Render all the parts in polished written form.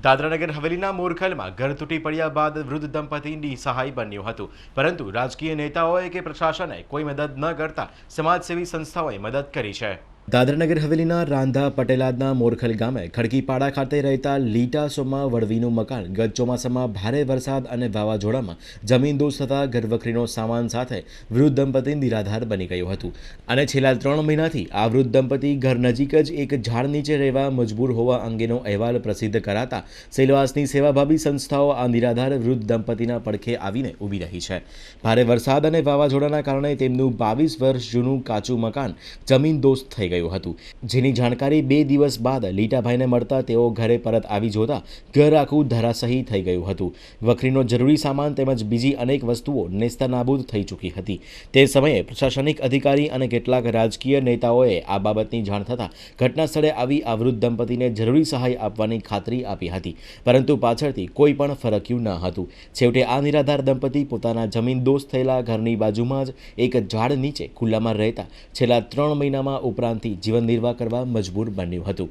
દાદરાનગર હવેલીના મોરખલમાં ઘર તૂટી પડ્યા બાદ વૃદ્ધ દંપતીની સહાય બન્યું હતું, પરંતુ રાજકીય નેતાઓએ કે પ્રશાસને કોઈ મદદ ન કરતા સમાજસેવી સંસ્થાઓએ મદદ કરી છે। દાદરાનગર હવેલીના રાંધા પટેલાદના મોરખલ ગામે ખડકીપાડા ખાતે રહેતા લીટા સોમા વડવીનું મકાન ગત ચોમાસામાં ભારે વરસાદ અને વાવાઝોડામાં જમીનદોસ્ત થતા ઘરવખરીનો સામાન સાથે વૃદ્ધ દંપતી નિરાધાર બની ગયું હતું અને છેલ્લા 3 મહિનાથી આ વૃદ્ધ દંપતી ઘર નજીક જ એક ઝાડ નીચે રહેવા મજબૂર હોવા અંગેનો અહેવાલ પ્રસિદ્ધ કરાતા સેલવાસની સેવાભાવી સંસ્થાઓ આ નિરાધાર વૃદ્ધ દંપતીના પડખે આવીને ઊભી રહી છે। ભારે વરસાદ અને વાવાઝોડાના કારણે તેમનું 22 વર્ષ જૂનું કાચું મકાન જમીનદોસ્ત થઈ ગયું હતું, જેની જાણકારી 2 દિવસ બાદ લીટાભાઈને મળતા તેઓ ઘરે પરત આવી જોતા ઘર આખું ધરાશયી થઈ ગયું હતું। વખરીનો જરૂરી સામાન તેમજ બીજી અનેક વસ્તુઓ નેસ્તનાબૂદ થઈ ચૂકી હતી। તે સમયે પ્રશાસનિક અધિકારી અને કેટલાક રાજકીય નેતાઓએ આ બાબતની જાણ થતાં ઘટના સ્થળે આવી આ વૃદ્ધ દંપતીને જરૂરી સહાય આપવાની ખાતરી આપી હતી, પરંતુ પાછળથી કોઈ પણ ફરક્યું ન હતું। છેવટે આ નિરાધાર દંપતી પોતાના જમીનદોસ્ત થયેલા ઘરની બાજુમાં જ એક ઝાડ નીચે ખુલ્લામાં રહેતા છેલ્લા 3 મહિનામાં ઉપરાંત જીવન નિર્વાહ કરવા મજબૂર બન્યું હતું।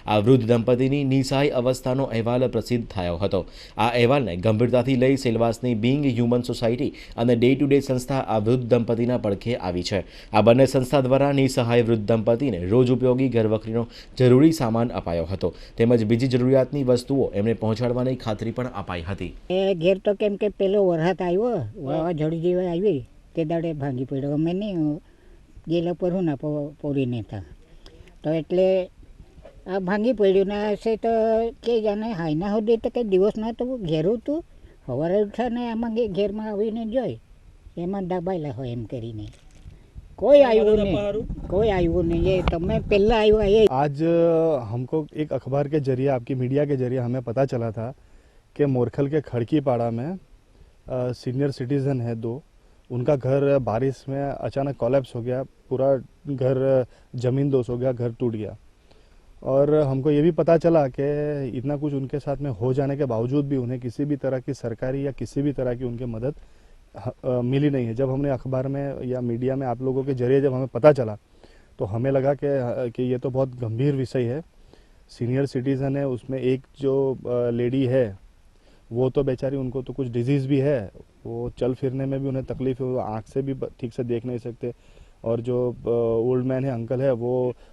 આ વૃદ્ધ દંપતીની નિસહાય અવસ્થાનો અહેવાલ પ્રસિદ્ધ થયો હતો। આ અહેવાલને ગંભીરતાથી લઈ સેલવાસની બિંગ હ્યુમન સોસાયટી અને ડે ટુ ડે સંસ્થા આ વૃદ્ધ દંપતીના પડખે આવી છે। આ બંને સંસ્થા દ્વારા નિસહાય વૃદ્ધ દંપતીને રોજ ઉપયોગી ઘરવખરીનો જરૂરી સામાન અપાયો હતો તેમજ બીજી જરૂરિયાતની વસ્તુઓ એમને પહોંચાડવાની ખાતરી પણ અપાઈ હતી। ઘેર તો કેમ કે પેલો વરસાદ આવ્યો, વાવાઝોડી જેવા આવી તે દાડે ભાંગી પડ્યો। અમે નહીં ગયેલા પર હું ના પોરીને હતા તો એટલે આ ભાંગી પડ્યું ને હશે તો કે જાણે હાઈના સુધી તો કંઈ દિવસના તો ઘેરું હતું, સવારે ઉઠા ને આમાં ઘેરમાં આવીને જોઈ એમાં દબાયેલા હોય એમ કરીને कोई आयु नहीं ये तब पहला आयु है। आज हमको एक अखबार के जरिए, आपकी मीडिया के जरिए हमें पता चला था कि मोरखल के खड़कीपाड़ा में सीनियर सिटीज़न है 2, उनका घर बारिश में अचानक कोलैप्स हो गया, पूरा घर ज़मीनदोज़ हो गया, घर टूट गया। और हमको ये भी पता चला कि इतना कुछ उनके साथ में हो जाने के बावजूद भी उन्हें किसी भी तरह की सरकारी या किसी भी तरह की उनकी मदद मिली नहीं है। जब हमने अखबार में या मीडिया में आप लोगों के जरिए जब हमें पता चला तो हमें लगा कि ये तो बहुत गंभीर विषय है। सीनियर सिटीज़न है, उसमें एक जो लेडी है वो तो बेचारी, उनको तो कुछ डिजीज़ भी है, वो चल फिरने में भी उन्हें तकलीफ है, वो आँख से भी ठीक से देख नहीं सकते। और जो ओल्ड मैन है, अंकल है, वो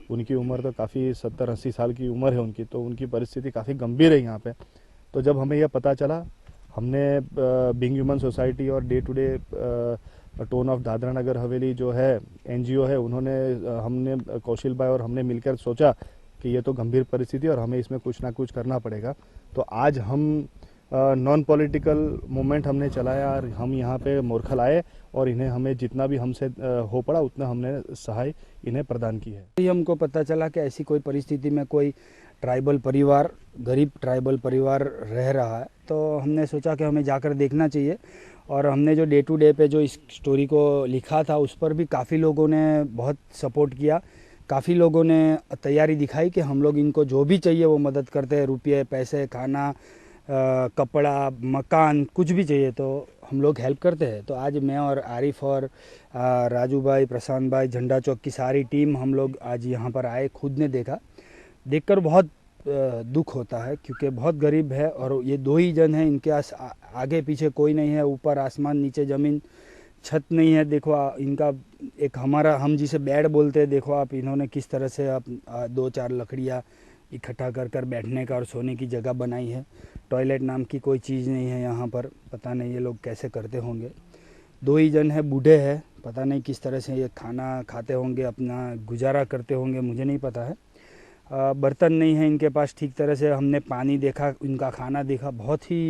उनकी उम्र तो काफ़ी 70-80 साल की उम्र है उनकी, तो उनकी परिस्थिति काफ़ी गंभीर है यहाँ पे। तो जब हमें यह पता चला, हमने बिंग ह्यूमन सोसाइटी और day to day tone of Dadra Nagar Haveli जो है NGO है, हमने कौशल भाई और हमने मिलकर सोचा कि ये तो गंभीर परिस्थिति और हमें इसमें कुछ ना कुछ करना पड़ेगा। तो आज हम नॉन पॉलिटिकल मूवमेंट हमने चलाया और हम यहाँ पे मोरखल आए और इन्हें हमें जितना भी हमसे हो पड़ा उतना हमने सहाय इन्हें प्रदान की है। हमको पता चला कि ऐसी कोई परिस्थिति में कोई ट्राइबल परिवार, गरीब ट्राइबल परिवार रह रहा है, तो हमने सोचा कि हमें जाकर देखना चाहिए। और हमने जो डे टू डे पे जो इस स्टोरी को लिखा था उस पर भी काफ़ी लोगों ने बहुत सपोर्ट किया, काफ़ी लोगों ने तैयारी दिखाई कि हम लोग इनको जो भी चाहिए वो मदद करते हैं, रुपये, पैसे, खाना, कपड़ा, मकान, कुछ भी चाहिए तो हम लोग हेल्प करते हैं। तो आज मैं और आरिफ और राजू भाई, प्रशांत भाई, झंडा चौक की सारी टीम हम लोग आज यहाँ पर आए, खुद ने देखकर बहुत दुख होता है क्योंकि बहुत गरीब है और ये 2 ही जन हैं, इनके आगे पीछे कोई नहीं है, ऊपर आसमान नीचे ज़मीन, छत नहीं है। देखो इनका एक हम जिसे बेड बोलते हैं, देखो आप, इन्होंने किस तरह से आप 2-4 लकड़ियाँ इकट्ठा कर बैठने का और सोने की जगह बनाई है। टॉयलेट नाम की कोई चीज़ नहीं है यहाँ पर, पता नहीं ये लोग कैसे करते होंगे। 2 ही जन है, बूढ़े हैं, पता नहीं किस तरह से ये खाना खाते होंगे, अपना गुजारा करते होंगे, मुझे नहीं पता है। बर्तन नहीं है इनके पास ठीक तरह से, हमने पानी देखा, इनका खाना देखा, बहुत ही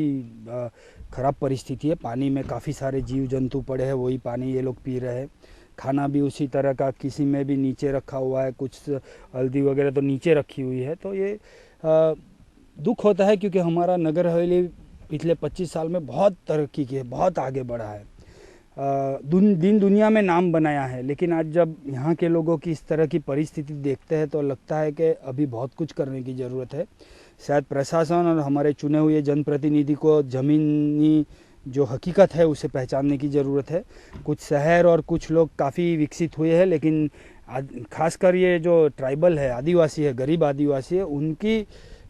ख़राब परिस्थिति है। पानी में काफ़ी सारे जीव जंतु पड़े हैं, वही पानी ये लोग पी रहे हैं। खाना भी उसी तरह का, किसी में भी नीचे रखा हुआ है, कुछ हल्दी वगैरह तो नीचे रखी हुई है। तो ये दुख होता है क्योंकि हमारा नगर हवेली पिछले 25 साल में बहुत तरक्की की है, बहुत आगे बढ़ा है, दिन दुनिया में नाम बनाया है। लेकिन आज जब यहाँ के लोगों की इस तरह की परिस्थिति देखते हैं तो लगता है कि अभी बहुत कुछ करने की ज़रूरत है। शायद प्रशासन और हमारे चुने हुए जनप्रतिनिधि को ज़मीनी जो हकीकत है उसे पहचानने की ज़रूरत है। कुछ शहर और कुछ लोग काफ़ी विकसित हुए हैं, लेकिन खासकर ये जो ट्राइबल है, आदिवासी है, गरीब आदिवासी है, उनकी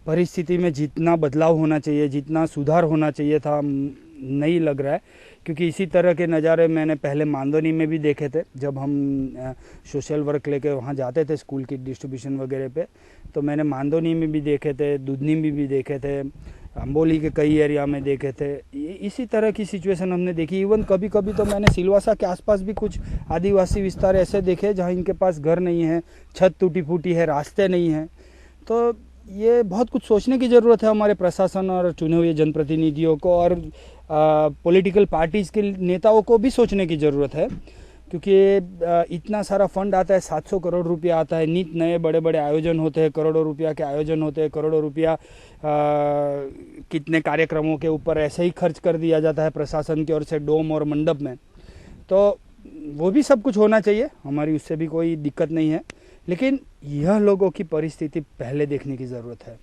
परिस्थिति में जितना बदलाव होना चाहिए, जितना सुधार होना चाहिए था, नहीं लग रहा है। क्योंकि इसी तरह के नज़ारे मैंने पहले मांदोनी में भी देखे थे, जब हम सोशल वर्क लेके वहाँ जाते थे स्कूल की डिस्ट्रीब्यूशन वगैरह पे, तो मैंने मांदोनी में भी देखे थे, दुधनी में भी देखे थे, अम्बोली के कई एरिया में देखे थे। इसी तरह की सिचुएशन हमने देखी। इवन कभी कभी तो मैंने सिलवासा के आसपास भी कुछ आदिवासी विस्तार ऐसे देखे जहाँ इनके पास घर नहीं है, छत टूटी फूटी है, रास्ते नहीं हैं। तो ये बहुत कुछ सोचने की ज़रूरत है हमारे प्रशासन और चुने हुए जनप्रतिनिधियों को, और पॉलिटिकल पार्टीज़ के नेताओं को भी सोचने की ज़रूरत है। क्योंकि इतना सारा फंड आता है, 700 करोड़ रुपया आता है, नित नए बड़े बड़े आयोजन होते हैं, करोड़ों रुपया के आयोजन होते हैं, करोड़ों रुपया कितने कार्यक्रमों के ऊपर ऐसे ही खर्च कर दिया जाता है प्रशासन की ओर से, डोम और मंडप में। तो वो भी सब कुछ होना चाहिए, हमारी उससे भी कोई दिक्कत नहीं है, लेकिन यह लोगों की परिस्थिति पहले देखने की ज़रूरत है।